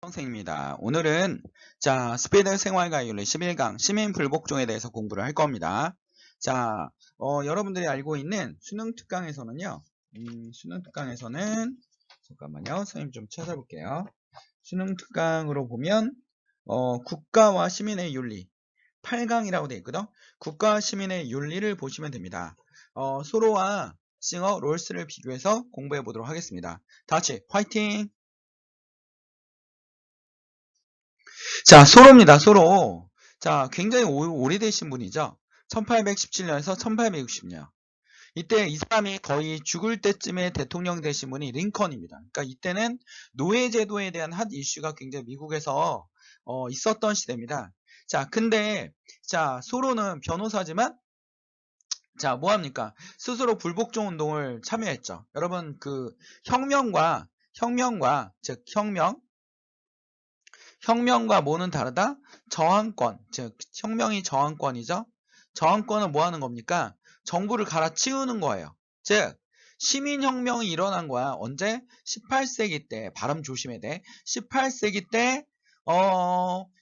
선생입니다. 오늘은 스피드 생활과윤리 11강 시민 불복종에 대해서 공부를 할 겁니다. 여러분들이 알고 있는 수능 특강에서는요. 수능 특강에서는 잠깐만요. 선생님 좀 찾아볼게요. 수능 특강으로 보면 국가와 시민의 윤리 8강이라고 되어 있거든. 국가와 시민의 윤리를 보시면 됩니다. 소로와 싱어, 롤스를 비교해서 공부해 보도록 하겠습니다. 다 같이 화이팅! 소로입니다. 소로. 굉장히 오래되신 분이죠. 1817년에서 1860년. 이때 이 사람이 거의 죽을 때쯤에 대통령 되신 분이 링컨입니다. 그러니까 이때는 노예제도에 대한 핫 이슈가 굉장히 미국에서 있었던 시대입니다. 근데 소로는 변호사지만 뭐합니까? 스스로 불복종 운동을 참여했죠. 여러분 그 혁명과 즉 혁명과 뭐는 다르다? 저항권, 즉 혁명이 저항권이죠. 저항권은 뭐 하는 겁니까? 정부를 갈아치우는 거예요. 즉 시민혁명이 일어난 거야. 언제? 18세기 때. 발음 조심해야 돼. 18세기 때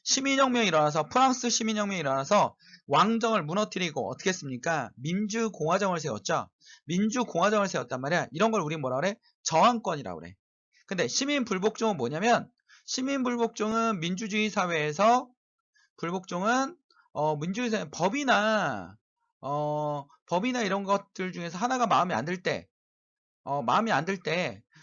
시민혁명이 일어나서 프랑스 시민혁명이 일어나서 왕정을 무너뜨리고 어떻게 했습니까? 민주공화정을 세웠죠. 민주공화정을 세웠단 말이야. 이런 걸 우리 뭐라 그래? 저항권이라고 그래. 근데 시민불복종은 뭐냐면 시민불복종은 민주주의 사회에서 불복종은 민주주의 사회 법이나 이런 것들 중에서 하나가 마음에 안 들 때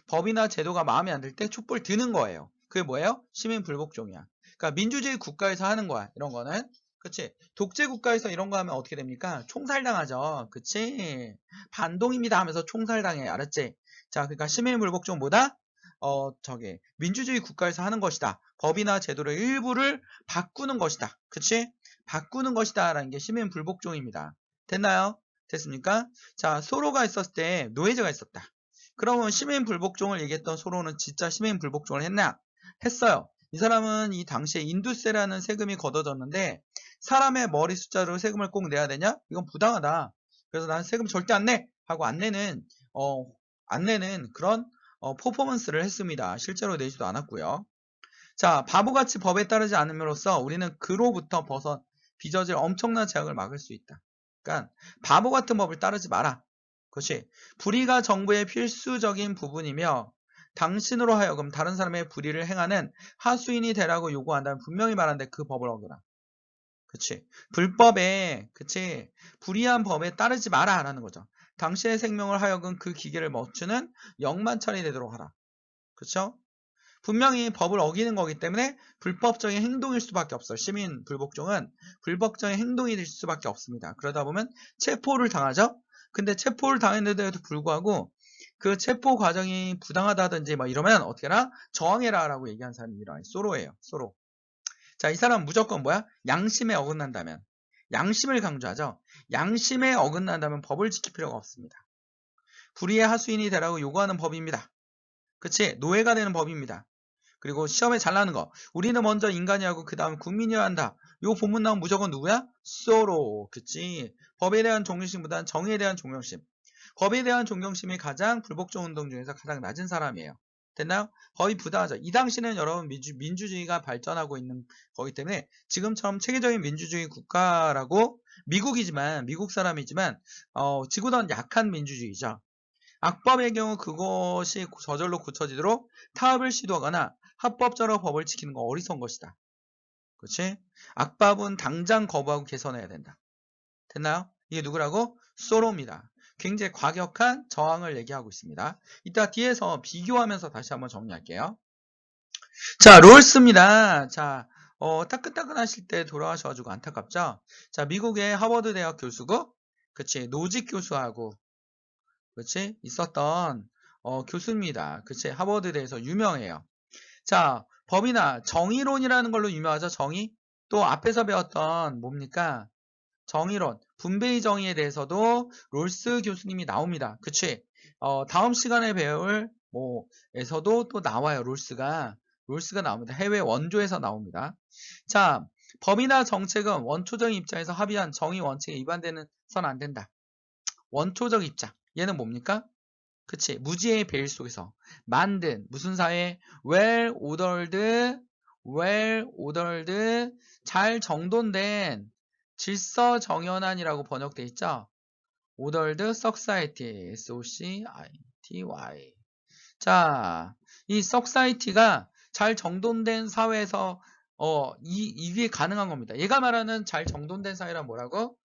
법이나 제도가 마음에 안 들 때 촛불 드는 거예요. 그게 뭐예요? 시민불복종이야. 그러니까 민주주의 국가에서 하는 거야. 이런 거는. 그치? 독재 국가에서 이런 거 하면 어떻게 됩니까? 총살당하죠. 그치? 반동입니다 하면서 총살당해. 알았지? 그러니까 시민불복종보다 민주주의 국가에서 하는 것이다. 법이나 제도를 일부를 바꾸는 것이다. 그치? 바꾸는 것이다. 라는 게 시민불복종입니다. 됐나요? 됐습니까? 소로가 있었을 때 노예제가 있었다. 그러면 시민불복종을 얘기했던 소로는 진짜 시민불복종을 했나? 했어요. 이 사람은 이 당시에 인두세라는 세금이 걷어졌는데 사람의 머리 숫자로 세금을 꼭 내야 되냐? 이건 부당하다. 그래서 난 세금 절대 안 내! 하고 안 내는 그런 퍼포먼스를 했습니다. 실제로 내지도 않았고요. 바보같이 법에 따르지 않음으로써 우리는 그로부터 빚어질 엄청난 재앙을 막을 수 있다. 그러니까 바보 같은 법을 따르지 마라. 그것이 불의가 정부의 필수적인 부분이며 당신으로 하여금 다른 사람의 불의를 행하는 하수인이 되라고 요구한다면 분명히 말하는데 그 법을 어겨라. 그치? 불의한 법에 따르지 마라 라는 거죠. 당신의 생명을 하여금 그 기계를 멈추는 영만천이 되도록 하라. 그쵸? 분명히 법을 어기는 거기 때문에 불법적인 행동일 수밖에 없어요. 시민 불복종은 불법적인 행동이 될 수밖에 없습니다. 그러다 보면 체포를 당하죠. 근데 체포를 당했는데도 불구하고 그 체포 과정이 부당하다든지 이러면 어떻게 해라? 저항해라 라고 얘기한 사람이 소로예요. 소로. 이 사람은 무조건 뭐야? 양심에 어긋난다면. 양심을 강조하죠. 양심에 어긋난다면 법을 지킬 필요가 없습니다. 불의의 하수인이 되라고 요구하는 법입니다. 그치? 노예가 되는 법입니다. 그리고 시험에 잘 나는 거. 우리는 먼저 인간이 하고 그 다음 국민이어야 한다. 요 본문 나오면 무조건 누구야? 소로. 그치? 법에 대한 존경심보다는 정의에 대한 존경심. 법에 대한 존경심이 가장 불복종 운동 중에서 가장 낮은 사람이에요. 됐나요? 거의 부당하죠. 이 당시는 여러분 민주주의가 발전하고 있는 거기 때문에 지금처럼 체계적인 민주주의 국가라고 미국 사람이지만 지구던 약한 민주주의죠. 악법의 경우 그것이 저절로 고쳐지도록 타협을 시도하거나 합법적으로 법을 지키는 건 어리석은 것이다. 그렇지? 악법은 당장 거부하고 개선해야 된다. 됐나요? 이게 누구라고? 소로입니다. 굉장히 과격한 저항을 얘기하고 있습니다. 이따 뒤에서 비교하면서 다시 한번 정리할게요. 롤스입니다. 따끈따끈하실 때 돌아가셔가지고 안타깝죠? 미국의 하버드 대학 교수고, 그치? 노직 교수하고, 그치? 있었던, 교수입니다. 그치? 하버드대에서 유명해요. 법이나 정의론이라는 걸로 유명하죠. 정의. 또 앞에서 배웠던 뭡니까? 정의론, 분배의 정의에 대해서도 롤스 교수님이 나옵니다. 그치? 다음 시간에 배울 에서도 또 나와요. 롤스가 나옵니다. 해외 원조에서 나옵니다. 법이나 정책은 원초적인 입장에서 합의한 정의 원칙에 위반되는 선 안 된다. 원초적 입장. 얘는 뭡니까? 그치? 무지의 배일 속에서 만든 무슨 사회? well ordered, 잘 정돈된 질서정연한이라고 번역돼 있죠? ordered society, S-O-C-I-T-Y. 자, 이 society가 잘 정돈된 사회에서 이게 가능한 겁니다. 얘가 말하는 잘 정돈된 사회란 뭐라고?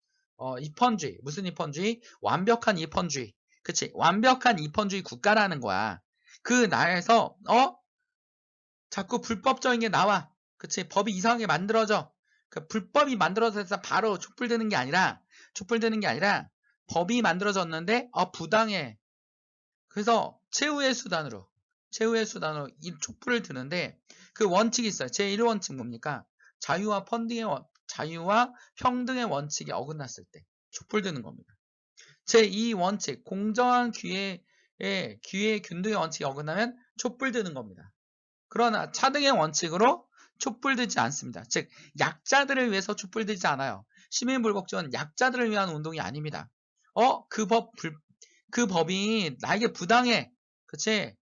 입헌주의. 무슨 입헌주의? 완벽한 입헌주의. 그치? 완벽한 입헌주의 국가라는 거야. 그 나라에서 자꾸 불법적인 게 나와. 그치? 법이 이상하게 만들어져. 그 불법이 만들어져서 바로 촛불드는 게 아니라 법이 만들어졌는데 부당해. 그래서 최후의 수단으로 이 촛불을 드는데 그 원칙이 있어요. 제1원칙 뭡니까? 자유와 평등의 원칙이 어긋났을 때 촛불 드는 겁니다. 제2원칙 공정한 기회 균등의 원칙이 어긋나면 촛불 드는 겁니다. 그러나 차등의 원칙으로 촛불 들지 않습니다. 즉 약자들을 위해서 촛불 들지 않아요. 시민불복종은 약자들을 위한 운동이 아닙니다. 그 법이 나에게 부당해. 그치?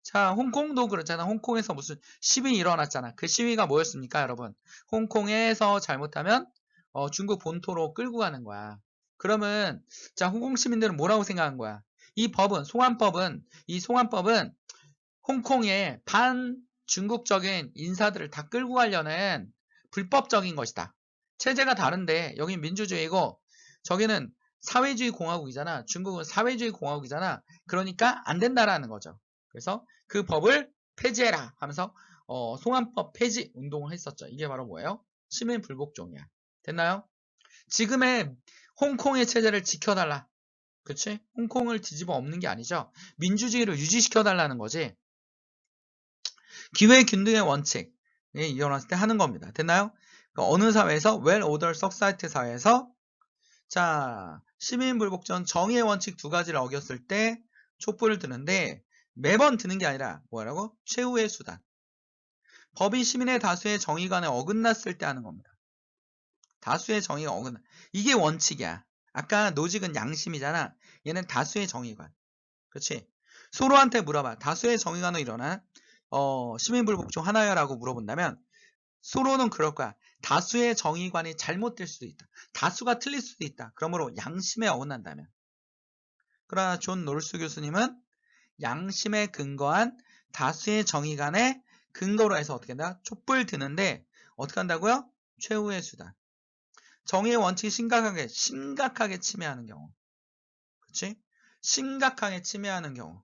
자, 홍콩도 그렇잖아. 홍콩에서 무슨 시위 일어났잖아. 그 시위가 뭐였습니까, 여러분? 홍콩에서 잘못하면 중국 본토로 끌고 가는 거야. 그러면 자, 홍콩 시민들은 뭐라고 생각한 거야? 이 송환법은 홍콩의 반중국적인 인사들을 다 끌고 가려는 불법적인 것이다. 체제가 다른데 여긴 민주주의고 저기는 사회주의 공화국이잖아. 중국은 사회주의 공화국이잖아. 그러니까 안 된다라는 거죠. 그래서 그 법을 폐지해라 하면서 송환법 폐지 운동을 했었죠. 이게 바로 뭐예요? 시민불복종이야. 됐나요? 지금의 홍콩의 체제를 지켜달라. 그치? 홍콩을 뒤집어 엎는 게 아니죠. 민주주의를 유지시켜달라는 거지. 기회균등의 원칙이 일어났을 때 하는 겁니다. 됐나요? 그러니까 어느 사회에서 well ordered society 사회에서 자, 시민불복종 정의의 원칙 두 가지를 어겼을 때 촛불을 드는데 매번 드는 게 아니라 뭐라고? 최후의 수단. 법이 시민의 다수의 정의관에 어긋났을 때 하는 겁니다. 다수의 정의가 이게 원칙이야. 아까 노직은 양심이잖아. 얘는 다수의 정의관. 그렇지? 서로한테 물어봐. 다수의 정의관으로 일어난 시민불복종 하나야라고 물어본다면 서로는 그럴 거야. 다수의 정의관이 잘못될 수도 있다. 다수가 틀릴 수도 있다. 그러므로 양심에 어긋난다면. 그러나 존 롤스 교수님은 양심에 근거한 다수의 정의관의 근거로 해서 어떻게 한다? 촛불 드는데 어떻게 한다고요? 최후의 수단. 정의의 원칙이 심각하게 침해하는 경우. 그렇지? 심각하게 침해하는 경우.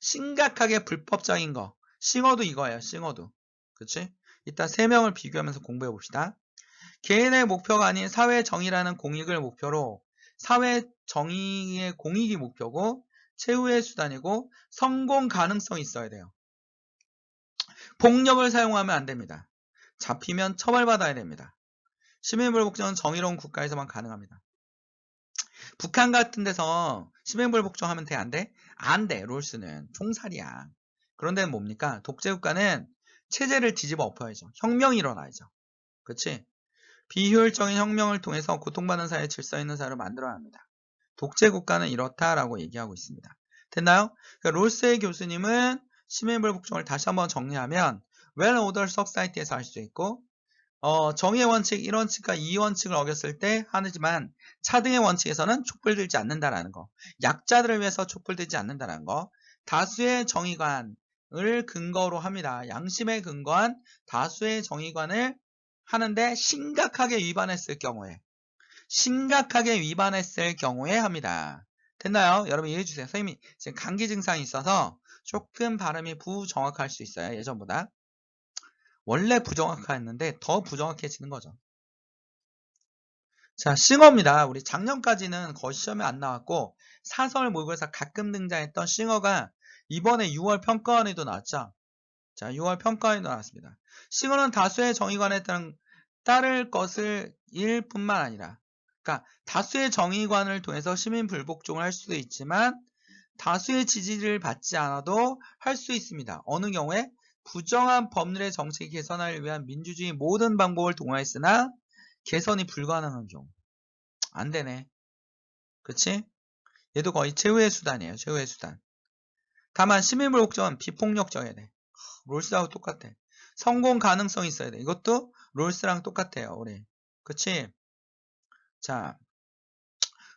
심각하게 불법적인 거. 싱어도 이거예요. 싱어도. 그렇지? 이따 세 명을 비교하면서 공부해 봅시다. 개인의 목표가 아닌 사회 정의라는 공익을 목표로 사회 정의의 공익이 목표고 최후의 수단이고 성공 가능성이 있어야 돼요. 폭력을 사용하면 안 됩니다. 잡히면 처벌받아야 됩니다. 시민불복종은 정의로운 국가에서만 가능합니다. 북한 같은 데서 시민불복종하면 돼? 안 돼? 안 돼. 롤스는 총살이야. 그런 데는 뭡니까? 독재국가는 체제를 뒤집어 엎어야죠. 혁명이 일어나야죠. 그렇지? 비효율적인 혁명을 통해서 고통받는 사회에 질서 있는 사회를 만들어야 합니다. 독재국가는 이렇다라고 얘기하고 있습니다. 됐나요? 그러니까 롤스의 교수님은 시민불복종을 다시 한번 정리하면 well ordered society에서 할 수 있고 정의의 원칙 1원칙과 2원칙을 어겼을 때 하지만 차등의 원칙에서는 촛불 들지 않는다라는 거. 약자들을 위해서 촛불 들지 않는다라는 거. 다수의 정의관을 근거로 합니다. 양심에 근거한 다수의 정의관을 하는데 심각하게 위반했을 경우에 합니다. 됐나요? 여러분 이해해 주세요. 선생님이 지금 감기 증상이 있어서 조금 발음이 부정확할 수 있어요. 예전보다. 원래 부정확했는데 더 부정확해지는 거죠. 자, 싱어입니다. 우리 작년까지는 거의 시험에 안 나왔고 사설 모의고사 가끔 등장했던 싱어가 이번에 6월 평가원에도 나왔죠. 자, 6월 평가원에도 나왔습니다. 싱어는 다수의 정의관에 따를 것을 일 뿐만 아니라 그러니까 다수의 정의관을 통해서 시민불복종을 할 수도 있지만 다수의 지지를 받지 않아도 할 수 있습니다. 어느 경우에 부정한 법률의 정책 개선을 위한 민주주의 모든 방법을 동원했으나 개선이 불가능한 경우. 안 되네. 그치? 얘도 거의 최후의 수단이에요. 최후의 수단. 다만 시민불복종은 비폭력적이어야 돼. 롤스하고 똑같아. 성공 가능성이 있어야 돼. 이것도 롤스랑 똑같아요. 우리. 그치? 자,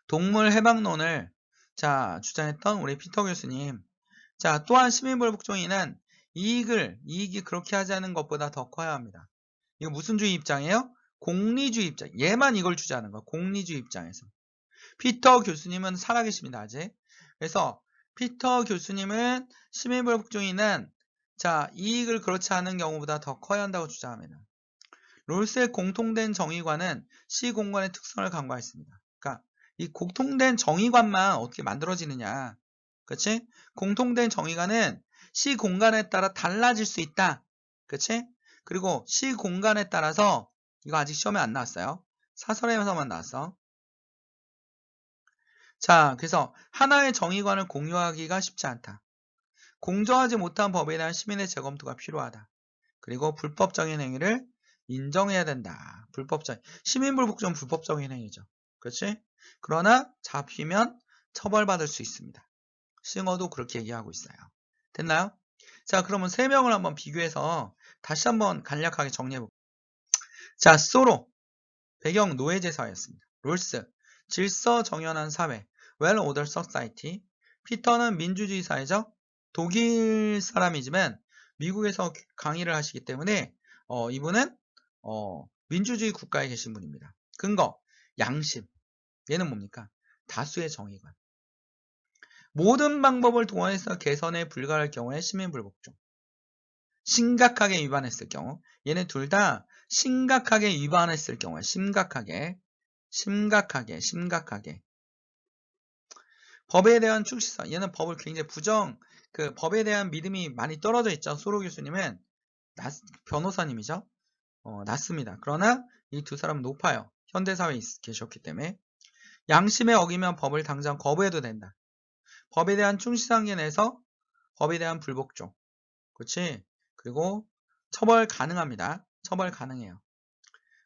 동물 해방론을 주장했던 우리 피터 교수님. 자, 또한 시민불복종인은 이익이 그렇게 하지 않은 것보다 더 커야 합니다. 이거 무슨 주의 입장이에요? 공리주의 입장. 얘만 이걸 주장하는 거야. 공리주의 입장에서. 피터 교수님은 살아계십니다. 아직. 그래서 피터 교수님은 시민불복종인은 이익을 그렇지 않은 경우보다 더 커야 한다고 주장합니다. 롤스의 공통된 정의관은 시공간의 특성을 간과했습니다. 그러니까 이 공통된 정의관만 어떻게 만들어지느냐. 그치? 공통된 정의관은 시공간에 따라 달라질 수 있다. 그치? 그리고 시공간에 따라서 이거 아직 시험에 안 나왔어요. 사설에서만 나왔어. 그래서 하나의 정의관을 공유하기가 쉽지 않다. 공정하지 못한 법에 대한 시민의 재검토가 필요하다. 그리고 불법적인 행위를 인정해야 된다. 시민불복종은 불법적인 행위죠. 그렇지? 그러나 잡히면 처벌받을 수 있습니다. 싱어도 그렇게 얘기하고 있어요. 됐나요? 그러면 세 명을 한번 비교해서 다시 한번 간략하게 정리해볼게요. 소로 배경 노예제 사회였습니다. 롤스 질서 정연한 사회 well ordered society. 피터는 민주주의 사회죠. 독일 사람이지만 미국에서 강의를 하시기 때문에 이분은 민주주의 국가에 계신 분입니다. 근거 양심. 얘는 뭡니까? 다수의 정의관. 모든 방법을 동원해서 개선에 불가할 경우에 시민불복종. 심각하게 위반했을 경우. 얘네 둘 다 심각하게 위반했을 경우에 심각하게. 법에 대한 충실성. 얘는 법을 굉장히 법에 대한 믿음이 많이 떨어져 있죠. 소로 교수님은 변호사님이죠. 낮습니다. 그러나 이 두 사람은 높아요. 현대사회에 계셨기 때문에. 양심에 어기면 법을 당장 거부해도 된다. 법에 대한 충실성에 내서 법에 대한 불복종. 그렇지? 그리고 처벌 가능합니다. 처벌 가능해요.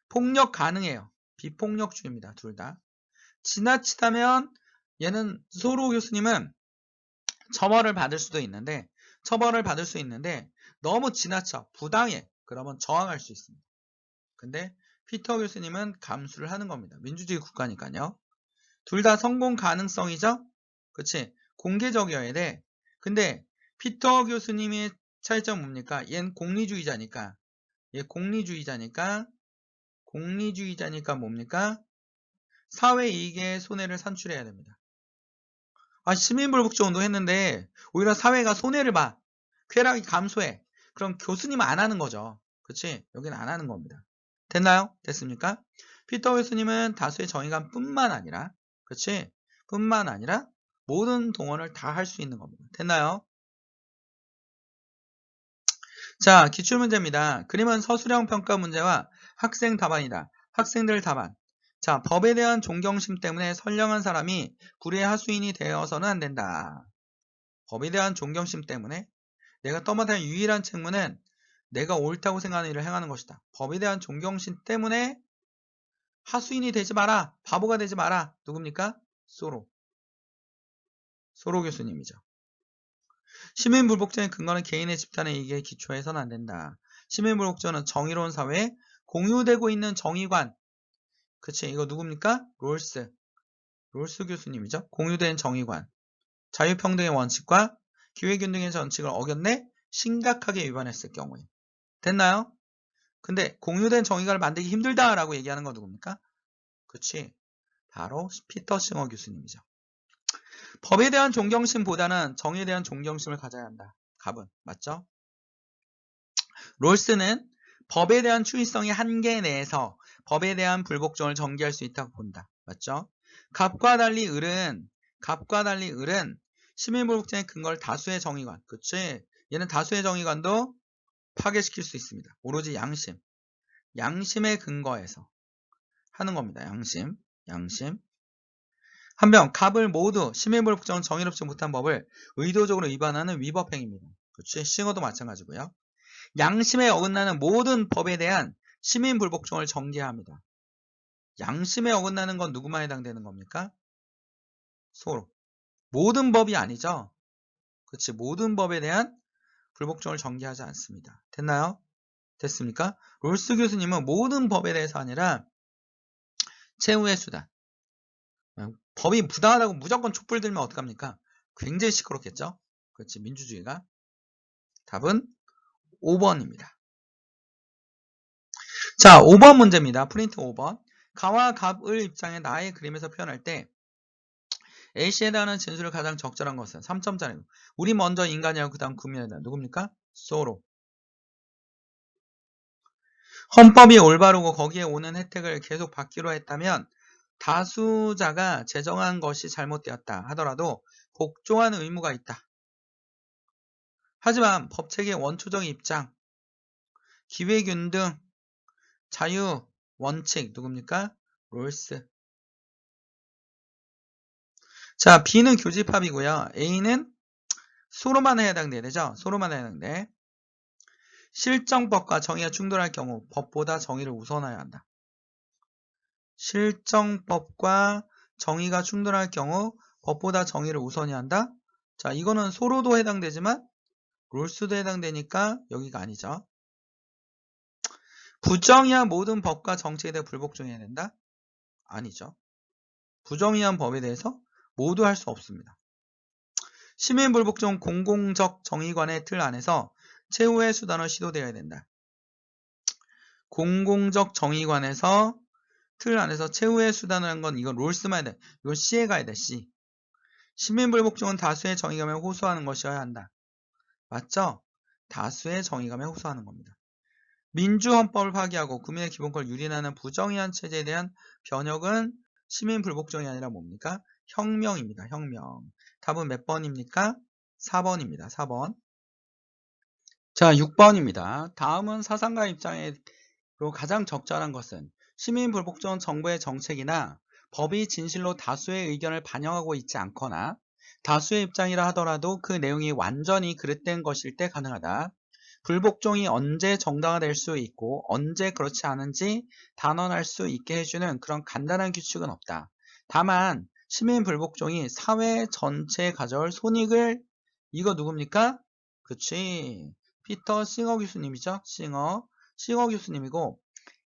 폭력 가능해요. 비폭력주의입니다. 둘 다. 지나치다면 얘는 소로 교수님은 처벌을 받을 수 있는데 너무 지나쳐 부당해. 그러면 저항할 수 있습니다. 근데 피터 교수님은 감수를 하는 겁니다. 민주주의 국가니까요. 둘 다 성공 가능성이죠? 그치? 공개적이어야 돼. 근데 피터 교수님의 차이점 뭡니까? 얘는 공리주의자니까 뭡니까? 사회 이익에 손해를 산출해야 됩니다. 시민불복종도 했는데 오히려 사회가 손해를 봐. 쾌락이 감소해. 그럼 교수님은 안 하는 거죠. 그치? 여기는 안 하는 겁니다. 됐나요? 됐습니까? 피터 교수님은 다수의 정의관 뿐만 아니라 모든 동원을 다 할 수 있는 겁니다. 됐나요? 기출문제입니다. 그림은 서술형 평가 문제와 학생 답안이다. 학생들 답안. 법에 대한 존경심 때문에 선량한 사람이 불의의 하수인이 되어서는 안 된다. 법에 대한 존경심 때문에 내가 떠맡은 유일한 책무는 내가 옳다고 생각하는 일을 행하는 것이다. 법에 대한 존경심 때문에 하수인이 되지 마라. 바보가 되지 마라. 누굽니까? 소로 교수님이죠. 시민불복종의 근거는 개인의 집단의 이익에 기초해서는 안 된다. 시민불복종은 정의로운 사회에 공유되고 있는 정의관. 그치? 이거 누굽니까? 롤스 교수님이죠. 공유된 정의관. 자유평등의 원칙과 기회균등의 원칙을 어겼네? 심각하게 위반했을 경우에. 됐나요? 근데 공유된 정의관을 만들기 힘들다라고 얘기하는 건 누굽니까? 그치? 바로 피터 싱어 교수님이죠. 법에 대한 존경심보다는 정의에 대한 존경심을 가져야 한다. 갑은. 맞죠? 롤스는 법에 대한 추이성의 한계 내에서 법에 대한 불복종을 전개할 수 있다고 본다. 맞죠? 갑과 달리 을은 시민불복종의 근거를 다수의 정의관. 그치? 얘는 다수의 정의관도 파괴시킬 수 있습니다. 오로지 양심의 근거에서 하는 겁니다. 양심. 한편 갑을 모두 시민불복종은 정의롭지 못한 법을 의도적으로 위반하는 위법행위입니다. 그치? 싱어도 마찬가지고요. 양심에 어긋나는 모든 법에 대한 시민불복종을 전개합니다. 양심에 어긋나는 건 누구만 해당되는 겁니까? 소로. 모든 법이 아니죠. 그치? 모든 법에 대한 불복종을 전개하지 않습니다. 됐나요? 됐습니까? 롤스 교수님은 모든 법에 대해서 아니라 최후의 수단. 법이 부당하다고 무조건 촛불 들면 어떡합니까? 굉장히 시끄럽겠죠? 그렇지, 민주주의가. 답은 5번입니다. 자, 5번 문제입니다. 프린트 5번. 가와 갑을 입장에 나의 그림에서 표현할 때 A씨에 해당하는 진술을 가장 적절한 것은 3점짜리고 우리 먼저 인간이하고 그 다음 국민이다. 누굽니까? 소로. 헌법이 올바르고 거기에 오는 혜택을 계속 받기로 했다면 다수자가 제정한 것이 잘못되었다 하더라도 복종하는 의무가 있다. 하지만 법체계의 원초적 입장, 기회균 등 자유, 원칙 누굽니까? 롤스. 자, B는 교집합이고요. A는 소로만 해당돼야 되죠? 소로만 해당돼. 실정법과 정의가 충돌할 경우 법보다 정의를 우선해야 한다. 실정법과 정의가 충돌할 경우 법보다 정의를 우선해야 한다. 자, 이거는 소로도 해당되지만 롤스도 해당되니까 여기가 아니죠. 부정의한 모든 법과 정책에 대해 불복종해야 된다? 아니죠. 부정의한 법에 대해서 모두 할 수 없습니다. 시민불복종 공공적 정의관의 틀 안에서 최후의 수단을 시도되어야 된다. 공공적 정의관에서 틀 안에서 최후의 수단을 한 건 이건 롤스만 해야 돼. 이건 C에 가야 돼. C. 시민불복종은 다수의 정의감에 호소하는 것이어야 한다. 맞죠? 다수의 정의감에 호소하는 겁니다. 민주헌법을 파기하고 국민의 기본권을 유린하는 부정의한 체제에 대한 변혁은 시민불복종이 아니라 뭡니까? 혁명입니다. 혁명. 답은 몇 번입니까? 4번입니다. 4번. 자, 6번입니다. 다음은 사상가 입장으로 가장 적절한 것은 시민불복종 정부의 정책이나 법이 진실로 다수의 의견을 반영하고 있지 않거나 다수의 입장이라 하더라도 그 내용이 완전히 그릇된 것일 때 가능하다. 불복종이 언제 정당화될 수 있고 언제 그렇지 않은지 단언할 수 있게 해주는 그런 간단한 규칙은 없다. 다만 시민불복종이 사회 전체에 가져올 손익을 이거 누굽니까? 그치. 피터 싱어 교수님이죠. 싱어 교수님이고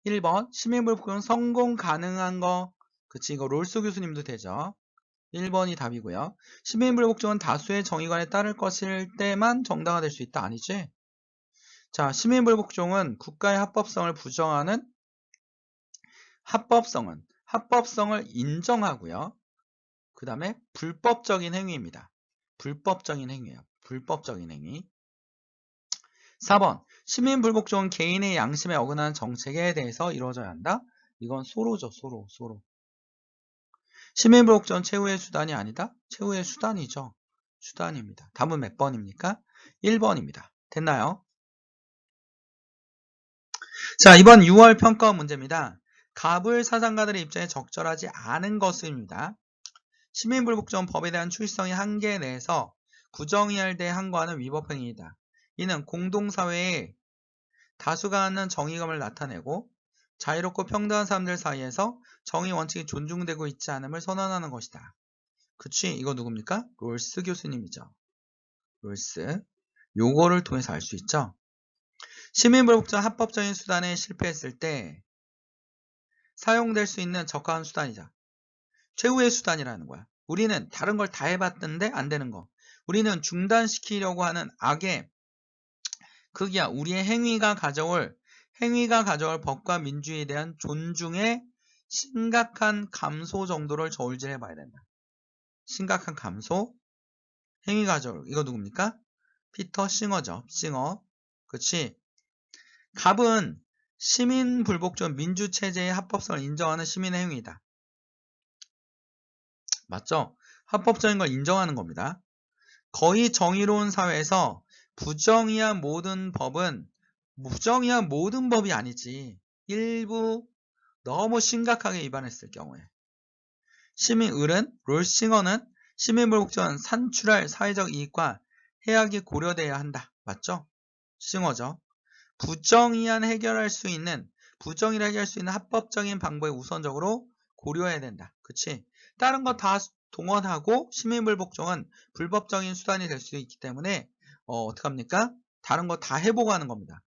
1번 시민불복종 성공 가능한 거 그치 이거 롤스 교수님도 되죠. 1번이 답이고요. 시민불복종은 다수의 정의관에 따를 것일 때만 정당화될 수 있다. 아니지? 자, 시민불복종은 국가의 합법성을 부정하는 합법성을 인정하고요. 그 다음에 불법적인 행위입니다. 불법적인 행위예요. 불법적인 행위. 4번 시민불복종은 개인의 양심에 어긋나는 정책에 대해서 이루어져야 한다. 이건 소로죠. 소로. 시민불복종은 최후의 수단이 아니다. 최후의 수단이죠. 수단입니다. 답은 몇 번입니까? 1번입니다. 됐나요? 자, 이번 6월 평가 문제입니다. 갑을 사상가들의 입장에 적절하지 않은 것입니다. 시민불복종 법에 대한 추이성의 한계 내에서 부정의할 대 항거하는 위법행위이다. 이는 공동사회에 다수가 갖는 정의감을 나타내고 자유롭고 평등한 사람들 사이에서 정의 원칙이 존중되고 있지 않음을 선언하는 것이다. 그치? 이거 누굽니까? 롤스 교수님이죠. 롤스. 요거를 통해서 알 수 있죠? 시민불복종 합법적인 수단에 실패했을 때 사용될 수 있는 적합한 수단이자 최후의 수단이라는 거야. 우리는 다른 걸 다 해봤는데 안 되는 거. 우리는 중단시키려고 하는 악의 극이야. 우리의 행위가 가져올 법과 민주주의에 대한 존중의 심각한 감소 정도를 저울질해 봐야 된다. 심각한 감소, 행위 가져올. 이거 누굽니까? 피터 싱어죠. 싱어. 그치? 갑은 시민불복종 민주체제의 합법성을 인정하는 시민의 행위이다. 맞죠? 합법적인 걸 인정하는 겁니다. 거의 정의로운 사회에서 부정의한 모든 법이 아니지. 일부 너무 심각하게 위반했을 경우에. 롤싱어는 시민불복종은 산출할 사회적 이익과 해악이 고려돼야 한다. 맞죠? 싱어죠. 부정의를 해결할 수 있는 합법적인 방법에 우선적으로 고려해야 된다. 그치? 다른 거 다 동원하고 시민불복종은 불법적인 수단이 될 수 있기 때문에 어떡합니까? 다른 거 다 해보고 하는 겁니다.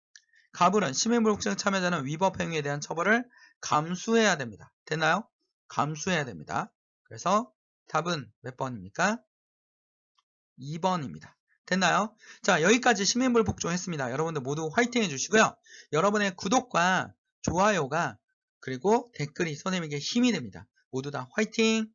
가불은 시민불복종 참여자는 위법 행위에 대한 처벌을 감수해야 됩니다. 됐나요? 감수해야 됩니다. 그래서 답은 몇 번입니까? 2번입니다. 됐나요? 자, 여기까지 시민불복종 했습니다. 여러분들 모두 화이팅 해주시고요. 여러분의 구독과 좋아요가 그리고 댓글이 선생님에게 힘이 됩니다. 모두 다 화이팅!